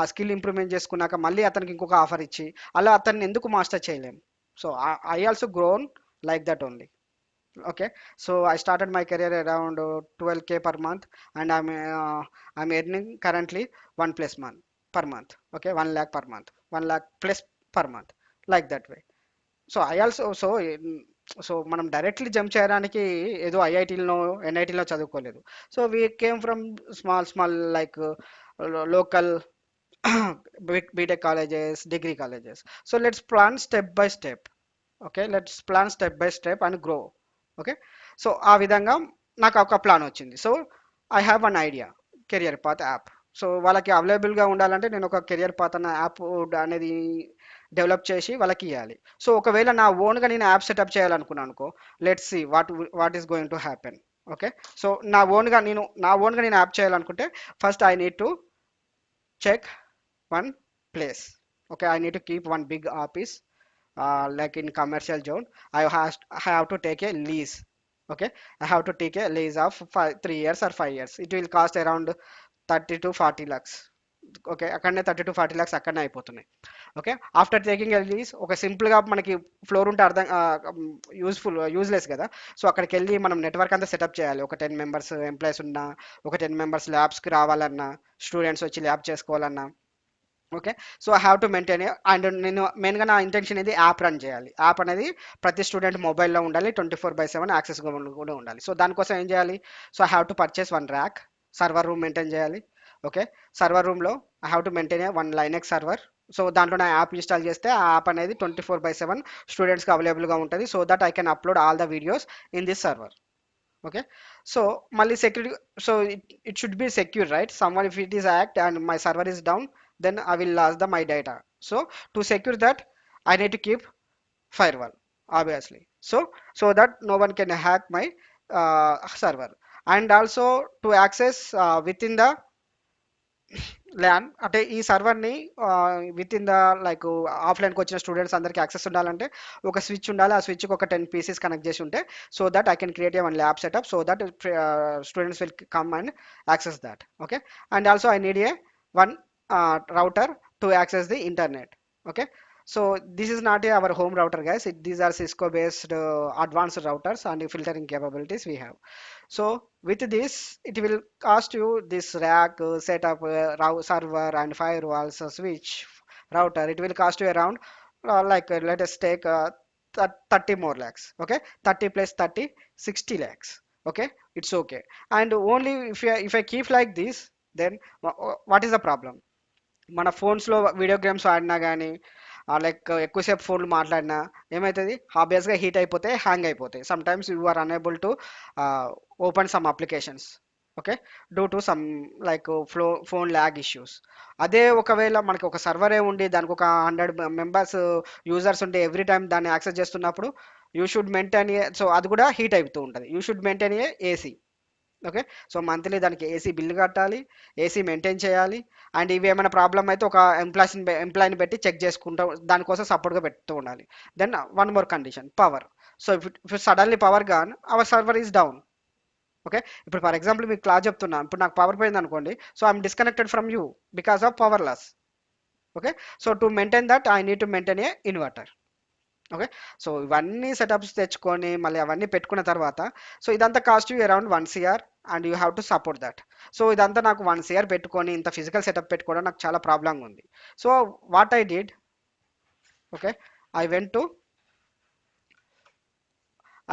A: ఆ స్కిల్ ఇంప్రూవ్మెంట్ చేసుకున్నాక మళ్ళీ అతనికి ఇంకొక ఆఫర్ ఇచ్చి అలా అతన్ని ఎందుకు మాస్టర్ చేయలేం? So I also grown like that only. Okay, so I started my career around 12K per month, and I'm earning currently 1 plus month per month. Okay, 1 lakh per month, 1 lakh plus per month, like that way. So I also so మనం డైరెక్ట్లీ jump చేయడానికి ఏదో ఐఐటీలో ఎన్ఐటీలో చదువుకోలేదు. So we came from small like local BTech colleges, degree colleges. So let's plan step by step. Okay, let's plan step by step and grow. Okay, so ఆ విధంగా నాకు ఒక ప్లాన్ వచ్చింది. So I have one idea, career path app. So వాళ్ళకి అవైలబుల్గా ఉండాలంటే నేను ఒక కెరియర్ పాత్ అన్న యాప్ అనేది డెవలప్ చేసి వాళ్ళకి ఇవ్వాలి. సో ఒకవేళ నా ఓన్గా నేను యాప్ సెటప్ చేయాలనుకున్నాను అనుకో, let's see what is going to happen. Okay, so నా ఓన్గా నేను యాప్ చేయాలనుకుంటే first I need to check one place. Okay, I need to keep one big office, like in commercial zone. I have to take a lease. Okay, I have to take a lease of 3 years or 5 years. It will cost around 30 to 40 lakhs. Okay, అక్కడనే 30 to 40 lakhs అక్కడనే అయిపోతున్నాయి. Okay, after taking a lease, ఒక సింపుల్గా మనకి floor ఉంటే useless కదా. So అక్కడికి వెళ్ళి మనం నెట్వర్క్ అంతా సెటప్ చేయాలి. ఒక 10 members ఎంప్లాయీస్ ఉన్నా, ఒక 10 members ల్యాబ్స్కి రావాలన్నా, స్టూడెంట్స్ వచ్చి ల్యాబ్ చేసుకోవాలన్నా. Okay, so I have to maintain. And నేను మెయిన్గా నా ఇంటెన్షన్ ఇది యాప్ రన్ చేయాలి. యాప్ అనేది ప్రతి స్టూడెంట్ మొబైల్లో ఉండాలి, 24/7 యాక్సెస్ కూడా ఉండాలి. సో దానికోసం ఏం చేయాలి? So I have to purchase one rack, server room maintain చేయాలి. ఓకే, సర్వర్ రూమ్లో I have to maintain one Linux server. So దాంట్లో నా యాప్ ఇన్స్టాల్ చేస్తే ఆ యాప్ అనేది 24/7 స్టూడెంట్స్కి అవైలబుల్గా ఉంటుంది. So that I can upload all the videos in this server. Okay, so mali security, so it should be secure, right? Someone, if it is hacked and my server is down, then I will lose my data. So to secure that, I need to keep firewall, obviously, so that no one can hack my server. And also to access within the LAN, అంటే ఈ సర్వర్ని within the like ఆఫ్లైన్కి వచ్చిన students అందరికి access ఉండాలంటే ఒక switch ఉండాలి. ఆ స్విచ్కి ఒక 10 pieces కనెక్ట్ చేసి ఉంటే, so that I can create a one lab setup, so that students will come and access that. Okay, and also I need a one router to access the internet. Okay, So this is not our home router, guys. These are Cisco based advanced routers and filtering capabilities we have. So with this, it will cost you this rack, setup, server and firewalls, switch, router. It will cost you around let us take 30 more lakhs. Okay, 30 plus 30, 60 lakhs. Okay, it's okay. And only if I keep like this, then what is the problem? మన ఫోన్స్లో video games ఆడినా కానీ like ఎక్కువసేపు ఫోన్లు మాట్లాడినా ఏమవుతుంది, హాబియస్గా heat అయిపోతే హ్యాంగ్ అయిపోతాయి. Some times you are unable to open some applications. Okay, due to some like phone lag issues. అదే ఒకవేళ మనకి ఒక సర్వరే ఉండి దానికి ఒక 100 మెంబర్స్ యూజర్స్ ఉంటే ఎవ్రీ టైం దాన్ని యాక్సెస్ చేస్తున్నప్పుడు you should maintain a, so అది కూడా హీట్ అయిపోతూ ఉంటుంది. You should maintain a AC. Okay, so monthly దానికి ఏసీ బిల్ కట్టాలి, ఏసీ మెయింటైన్ చేయాలి. అండ్ ఇవి ఏమైనా ప్రాబ్లం అయితే ఒక ఎంప్లాయీని పెట్టి చెక్ చేసుకుంటూ దానికోసం సపోర్ట్గా పెడుతూ ఉండాలి. Then one more condition, power. So if suddenly power gone, our server is down. Okay, ఇప్పుడు ఫర్ ఎగ్జాంపుల్ మీకు క్లాస్ చెప్తున్నా, ఇప్పుడు నాకు పవర్ పోయింది అనుకోండి, so I'm disconnected from you because of power loss. Okay, so to maintain that I need to maintain a inverter. Okay, so ఇవన్నీ setups తెచ్చుకొని మళ్ళీ అవన్నీ పెట్టుకున్న తర్వాత, సో ఇదంతా cost you around 1 CR and you have to support that. So ఇదంతా నాకు 1 CR పెట్టుకొని ఇంత ఫిజికల్ సెటప్ పెట్టుకోవడం నాకు చాలా ప్రాబ్లంగా ఉంది. So what I did, okay, I went to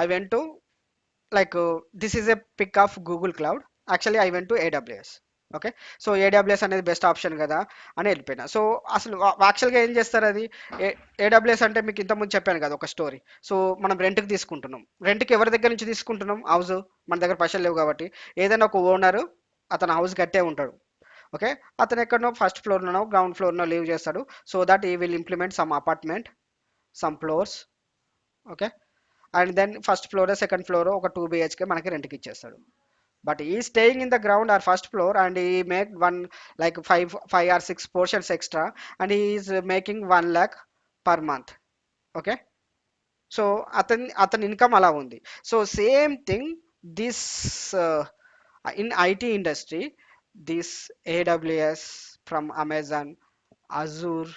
A: I went to like this is a pick of Google Cloud. Actually I went to AWS. Okay, so AWS అనేది best option కదా అని వెళ్ళిపోయినా. So అసలు యాక్చువల్గా ఏం చేస్తారు అది, ఏడబ్ల్యూఎస్ అంటే మీకు ఇంతకుముందు చెప్పాను కదా ఒక స్టోరీ. సో మనం రెంట్కి తీసుకుంటున్నాం, రెంట్కి ఎవరి దగ్గర నుంచి తీసుకుంటున్నాం, హౌస్. మన దగ్గర పైసలు లేవు కాబట్టి ఏదైనా ఒక ఓనరు అతను హౌస్ కట్టే ఉంటాడు. ఓకే, అతను ఎక్కడనో ఫస్ట్ ఫ్లోర్లోనో గ్రౌండ్ ఫ్లోర్లో లీవ్ చేస్తాడు. So that he will implement some apartment, some floors. Okay, and then first floor second floor ఒక 2 BHK మనకి రెంట్కి ఇచ్చేస్తాడు. But he staying in the ground or first floor and he make one like five or six portions extra and is making 1 lakh per month. Okay, so అతని income అలా ఉంది. So same thing this in IT industry, this AWS from Amazon, Azure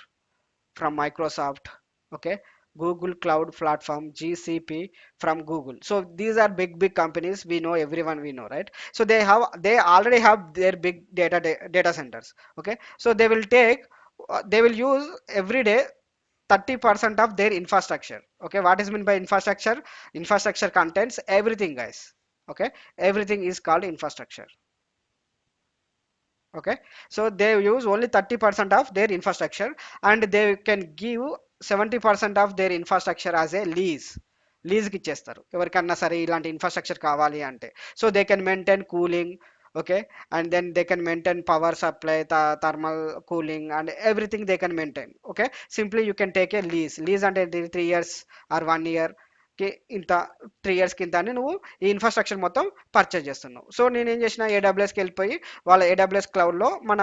A: from Microsoft, okay, Google Cloud Platform, GCP from Google. So these are big companies. We know, everyone we know, right? So they already have their big data centers. Okay, so they will use every day 30% of their infrastructure. Okay, what is meant by infrastructure? Infrastructure contains everything, guys. Okay, everything is called infrastructure. Okay, so they use only 30% of their infrastructure and they can give 70% of their infrastructure as a లీజ్కి ఇచ్చేస్తారు ఎవరికన్నా సరే ఇలాంటి infrastructure కావాలి అంటే. So they can maintain cooling. Okay, and then they can maintain power supply, thermal cooling and everything they can maintain. Okay, simply you can take a lease అంటే 3 years are 1 year కి ఇంత, 3 yearsకి ఇంత అని నువ్వు ఈ infrastructure మొత్తం purchase చేస్తున్నావు. So నేను ఏం చేసిన, ఏడబ్ల్యూఎస్కి వెళ్ళిపోయి వాళ్ళ ఏడబ్ల్యూఎస్ క్లౌడ్లో మన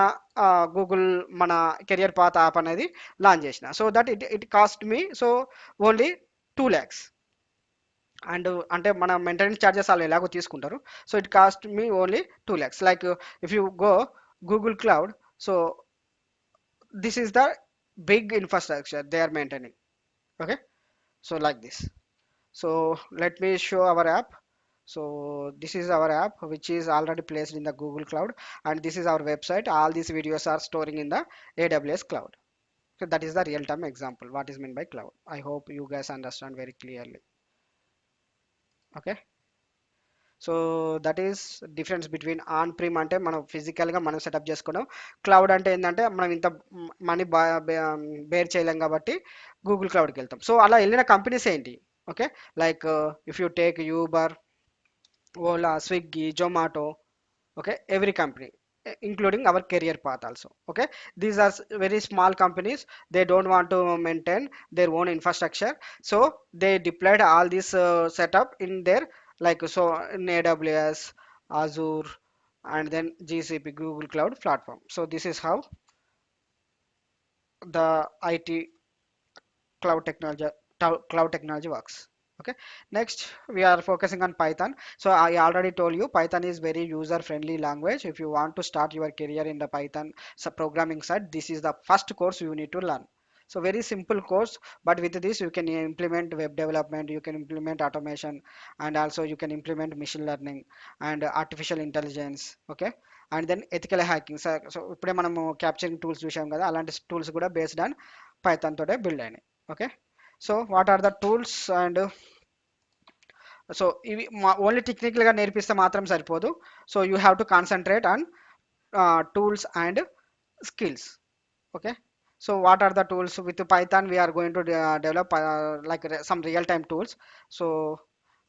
A: గూగుల్ మన కెరియర్ పాత్ యాప్ అనేది లాంచ్ చేసిన. So that it cost me so only 2 lakhs. And అంటే మన మెయింటెనెన్స్ ఛార్జెస్ వాళ్ళు ఎలాగో తీసుకుంటారు. So it cost me only 2 lakhs. Like if you go Google cloud, so this is the big infrastructure they are maintaining. Okay, so like this. So let me show our app. So this is our app which is already placed in the Google Cloud and this is our website. All these videos are storing in the AWS cloud. So that is the real-time example what is meant by cloud. I hope you guys understand very clearly. Okay, so that is difference between on prem అంటే మనం ఫిజికల్గా మనం setup చేసుకోవడం, cloud అంటే ఏంటంటే మనం ఇంత money bear చేయలేం కాబట్టి గూగుల్ క్లౌడ్కి వెళ్తాం. సో అలా వెళ్ళిన కంపెనీస్ ఏంటి, okay, like if you take Uber, Ola, Swiggy, Zomato, okay, every company including our CareerPath also. Okay, these are very small companies. They don't want to maintain their own infrastructure, so they deployed all this setup in their, like, so in AWS, Azure and then GCP, Google Cloud Platform. So this is how the IT cloud technology works. Okay, next we are focusing on Python. So I already told you Python is very user friendly language. If you want to start your career in the Python programming side, this is the first course you need to learn. So very simple course, but with this you can implement web development, you can implement automation, and also you can implement machine learning and artificial intelligence. Okay, and then ethical hacking. So ఇప్పుడే మనము capturing tools చూసాం కదా, అలాంటి tools కూడా based on Python తోటే build అయినాయి. Okay, so what are the tools and so ఇవి only టెక్నికల్గా నేర్పిస్తే మాత్రం సరిపోదు. So you have to concentrate on tools and skills. Okay, so what are the tools? With Python we are going to develop like some real-time tools. So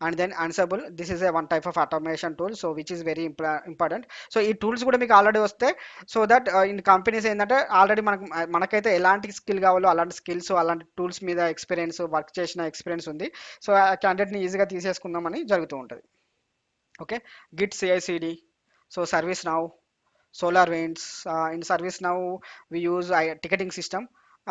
A: and then Ansible, this is a one type of automation tool, so which is very important. So ఈ tools కూడా మీకు already వస్తే, so that in companies ఏంటంటే already మనకైతే ఎలాంటి skill కావాలో అలాంటి skills, అలాంటి టూల్స్ మీద ఎక్స్పీరియన్స్, వర్క్ చేసిన ఎక్స్పీరియన్స్ ఉంది, సో ఆ క్యాండిడేట్ని ఈజీగా తీసేసుకుందామని జరుగుతూ ఉంటుంది. Okay, Git CICD, so service now, SolarWinds. In ServiceNow, we use ticketing system,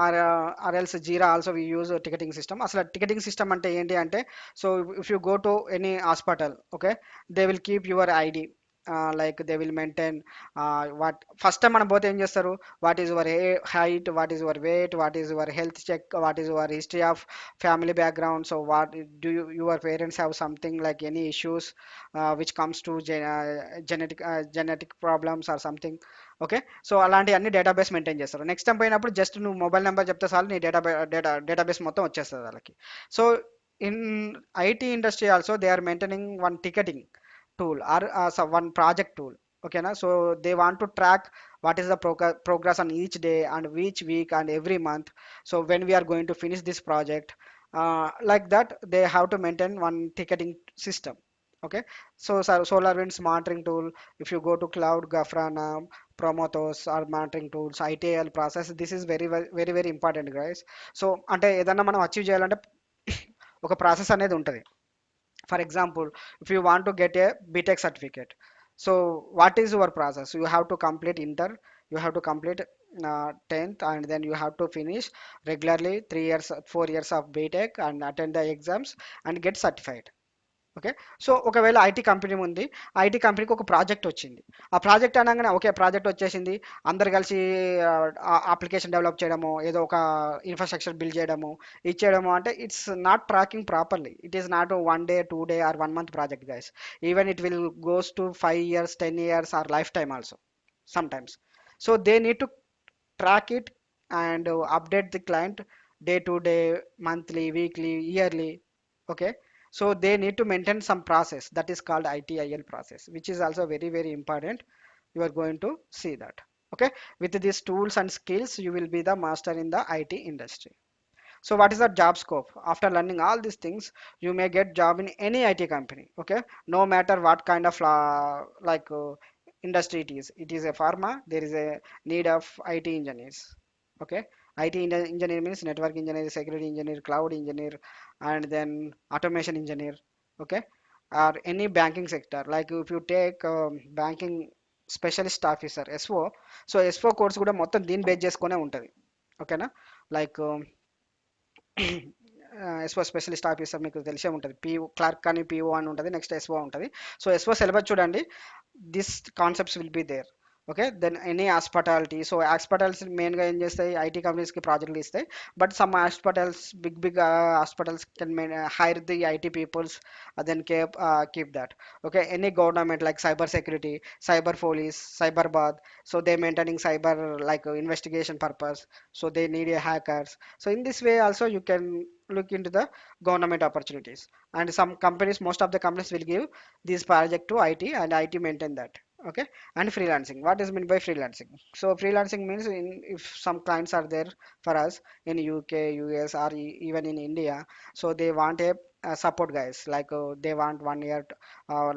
A: or else Jira also we use a ticketing system. అసలు ticketing system అంటే ఏంటి అంటే, so if you go to any hospital, okay, they will keep your ID. Like they will maintain what first time మనం పోతే ఏం చేస్తారు, what is your height, what is your weight, what is your health check, what is your history of family background, so what do your parents have something like any issues which comes to genetic problems or something. Okay, so అలాంటి అన్ని database maintain చేస్తారు. Next time పోయినప్పుడు just నువ్వు mobile number చెప్తే చాలు, నీ database మొత్తం వచ్చేస్తుంది వాళ్ళకి. So in IT industry also they are maintaining one ticketing tool or one project tool. Okay na, so they want to track what is the progress on each day and each week and every month. So when we are going to finish this project, like that they have to maintain one ticketing system. Okay, so SolarWinds monitoring tool, if you go to cloud, Grafana, Prometheus or monitoring tools, ITL process, this is very important guys. So అంటే ఏదన్నా మనం achieve చేయాలంటే ఒక process అనేది ఉంటుంది. For example, if you want to get a BTech certificate, so what is your process? You have to complete inter, you have to complete 10th, and then you have to finish regularly 3 years 4 years of BTech and attend the exams and get certified. Okay, so ఒకవేళ IT company ఉంది, IT కంపెనీకి ఒక project వచ్చింది, ఆ project అనగానే okay project వచ్చేసింది, అందరు కలిసి అప్లికేషన్ డెవలప్ చేయడము, ఏదో ఒక ఇన్ఫ్రాస్ట్రక్చర్ బిల్డ్ చేయడము, ఇచ్చేయడము అంటే it's not tracking properly. It is not 1 day 2 day or 1 month project guys. Even it will goes to 5 years 10 years or life time also sometimes. So they need to track it and update the client day to day, monthly, weekly, yearly. Okay, so they need to maintain some process that is called ITIL process, which is also very important. You are going to see that. Okay, with these tools and skills you will be the master in the IT industry. So what is the job scope? After learning all these things, you may get job in any IT company. Okay, no matter what kind of industry it is. It is a pharma, there is a need of IT engineers. Okay, engineer means network engineer, security engineer, cloud engineer, and then automation engineer. Okay, or any banking sector. Like if you take banking specialist officer SO, so SO course కూడా మొత్తం దీని base చేసుకునే ఉంటుంది. ఓకేనా, like S O specialist officer మీకు తెలిసే ఉంటుంది, PO clerk అని పిఓ అని ఉంటుంది, నెక్స్ట్ ఎస్ఓ ఉంటుంది. సో ఎస్ఓ సిలబస్ చూడండి, this concepts will be there. Okay, then any hospitality, so hospitals మెయిన్గా ఏం చేస్తాయి, ఐటీ కంపెనీస్కి ప్రాజెక్టులు ఇస్తాయి, but some hospitals big hospitals can hire the IT peoples, then keep that. Okay, any government like cyber security, cyber police, cyber bath, so they maintaining cyber like investigation purpose, so they need a hackers. So in this way also you can look into the government opportunities, and some companies, most of the companies will give this project to IT and IT maintain that. Okay, and freelancing, what is meant by freelancing? So freelancing means if some clients are there for us in UK, US, or even in India, so they want a support guys, like they want 1 year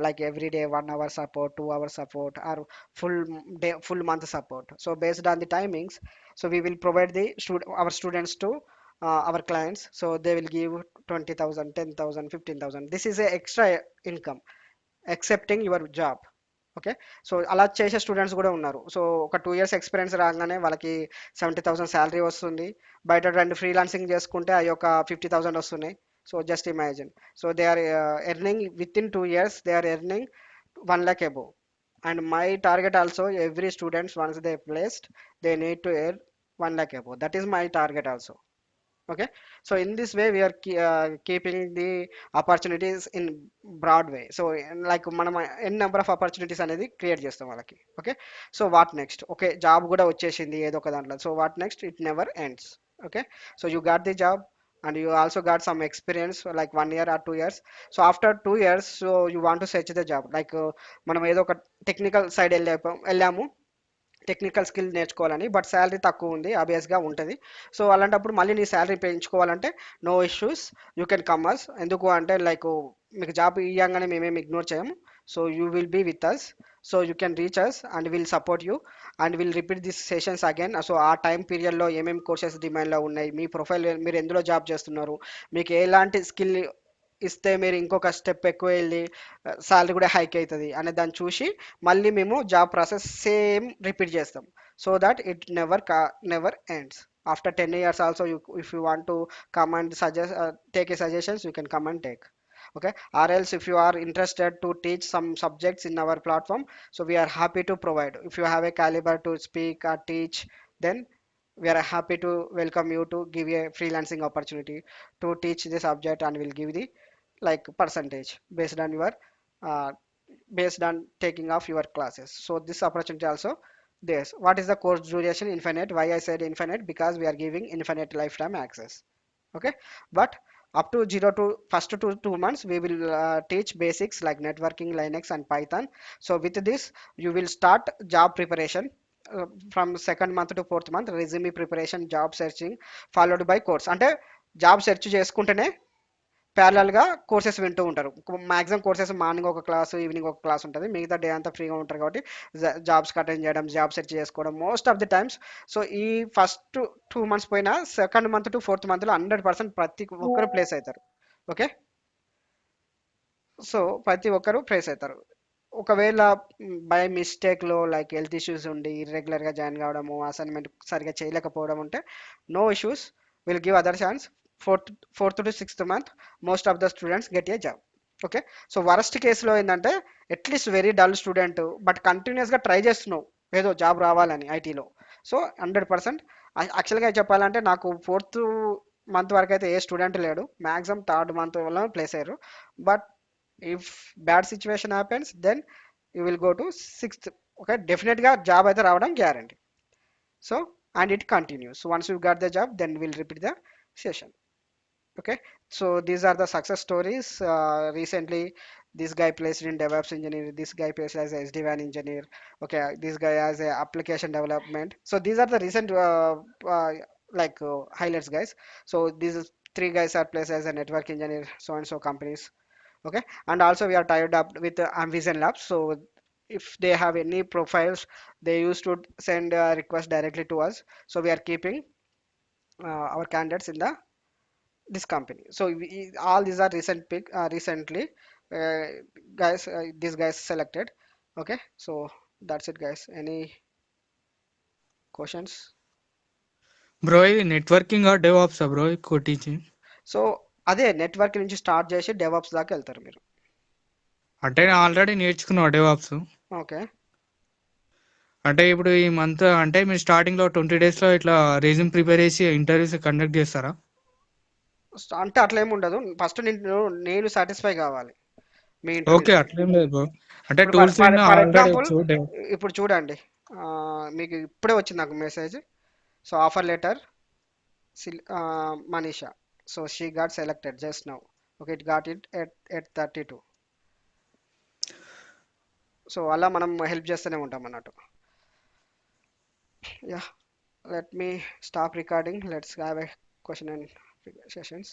A: like every day 1 hour support, 2 hour support, or full day full month support. So based on the timings, so we will provide the our students to our clients, so they will give 20,000, 10,000, 15,000. This is a extra income accepting your job. Okay, so అలా చేసే students కూడా ఉన్నారు. So ఒక 2 years experience రాగానే వాళ్ళకి 70,000 salary వస్తుంది, బయట 2 freelancing చేసుకుంటే అవి ఒక 50,000 వస్తున్నాయి. So just imagine, so they are earning within 2 years they are earning 1 lakh above. And my target also, every students once they placed, they need to earn 1 lakh above. That is my target also. Okay, so in this way we are keeping the opportunities in broad way. So like మనం n number of opportunities అనేది create చేస్తాం వాళ్ళకి. Okay, so what next? Okay, job కూడా వచ్చేసింది ఏదో ఒక దాంట్లో. So what next? It never ends. Okay, so you got the job and you also got some experience like 1 year or 2 years. So after 2 years, so you want to search the job like మనం ఏదో ఒక technical side వెళ్ళాము, technical skill నేర్చుకోవాలని, but salary తక్కువ ఉంది, ఆబ్వియస్గా ఉంటుంది. So అలాంటప్పుడు మళ్ళీ నీ శాలరీ పెంచుకోవాలంటే no issues, you can come us. ఎందుకు అంటే లైక్ మీకు జాబ్ ఇవ్వగానే మేమేమి ఇగ్నోర్ చేయము. So you will be with us. So you can reach us and will support you and will repeat this sessions again. So ఆ time పీరియడ్లో ఏమేమి courses డిమాండ్లో ఉన్నాయి, మీ ప్రొఫైల్ మీరు ఎందులో జాబ్ చేస్తున్నారు, మీకు ఎలాంటి స్కిల్ ఇస్తే మీరు ఇంకొక స్టెప్ ఎక్కువ వెళ్ళి శాలరీ కూడా హైక్ అవుతుంది అనే దాన్ని చూసి మళ్ళీ మేము జాబ్ ప్రాసెస్ సేమ్ రిపీట్ చేస్తాం. So that it never ends. After 10 years also you if you want to come and suggest take a suggestions, you can come and take. Okay, or else if you are interested to teach some subjects in our platform, so we are happy to provide. If you have a caliber to speak or teach, then we are happy to welcome you to give a freelancing opportunity to teach the subject, and we'll give the like percentage based on your uh, based on taking off your classes. So this opportunity also there's. What is the course duration? Infinite. Why I said infinite? Because we are giving infinite lifetime access. Okay, but up to 2 months we will teach basics like networking, Linux and Python. So with this you will start job preparation from second month to fourth month, resume preparation, job searching, followed by course. అంటే job search చేసుకుంటేనే ప్యారలల్గా courses వింటూ ఉంటారు. Maximum courses morning ఒక class, evening ఒక class ఉంటుంది, మిగతా day అంతా ఫ్రీగా ఉంటారు కాబట్టి జాబ్స్కి అటెండ్ చేయడం, జాబ్ సెర్చ్ చేసుకోవడం most of the times. So ఈ ఫస్ట్ 2 months పోయినా సెకండ్ మంత్ టు ఫోర్త్ మంత్లో 100% ప్రతి ఒక్కరు ప్లేస్ అవుతారు. ఓకే, సో ప్రతి ఒక్కరు ప్లేస్ అవుతారు. ఒకవేళ బై మిస్టేక్లో లైక్ హెల్త్ ఇష్యూస్ ఉండి ఇర్రెగ్యులర్గా జాయిన్ కావడము, అసైన్మెంట్ సరిగా చేయలేకపోవడం ఉంటే no issues, will give other chance. Fourth fourth to sixth month most of the students get a job. Okay, so worst కేసులో ఏంటంటే at least very dull student but కంటిన్యూస్గా try చేస్తున్నావు ఏదో జాబ్ రావాలని ఐటీలో, సో 100%. యాక్చువల్గా చెప్పాలంటే నాకు ఫోర్త్ మంత్ వరకు అయితే ఏ స్టూడెంట్ లేడు, మ్యాక్సిమం థర్డ్ మంత్ వల్ల ప్లేస్ అయ్యారు. But if bad situation happens, then you will go to sixth. Okay, definitely job అయితే రావడం guarantee. So and it continues. So once you got the job, then we'll repeat the session. Okay, so these are the success stories. Recently this guy placed in DevOps engineer, this guy placed as a SD-WAN engineer. Okay, this guy has a application development. So these are the recent highlights guys. So these three guys are placed as a network engineer so and so companies. Okay, and also we are tied up with Ambition Labs. So if they have any profiles, they used to send a request directly to us. So we are keeping our candidates in the this company. So all these are recent pick recently uh, guys, these guys selected. Okay, so that's it guys. Any questions?
B: Bro ఇది networking DevOps bro ఎక్కువ teaching?
A: So అదే network నుంచి start చేసి DevOps దాకా వెళ్తారు మీరు.
B: అంటే already నేర్చుకున్నావు డెవాప్స్.
A: ఓకే,
B: అంటే ఇప్పుడు ఈ మంత్ అంటే మీరు స్టార్టింగ్ లో 20 days లో ఇట్లా రెజ్యూమ్ ప్రిపేర్ చేసి ఇంటర్వ్యూస్ కండక్ట్ చేస్తారా?
A: అంటే అట్లా ఏమి ఉండదు. ఫస్ట్ నేను సాటిస్ఫై కావాలి మీ
B: ఓకే,
A: ఇంటర్వ్యూస్కి.
B: అట్లేం లేదు బ్రో. అంటే
A: ఇప్పుడు
B: టూల్స్
A: ఫర్
B: ఆల్రెడీ
A: ఎగ్జాంపుల్
B: వచ్చు
A: ఇప్పుడు చూడండి, ఆ, మీకు ఇప్పుడే వచ్చింది నాకు message. So offer letter Manisha. So she got selected just now. Okay, it got it at 32. So అలా మనం హెల్ప్ చేస్తూనే ఉంటాం అన్నట్టు. Yeah, let me stop recording. Let's have a question and seconds.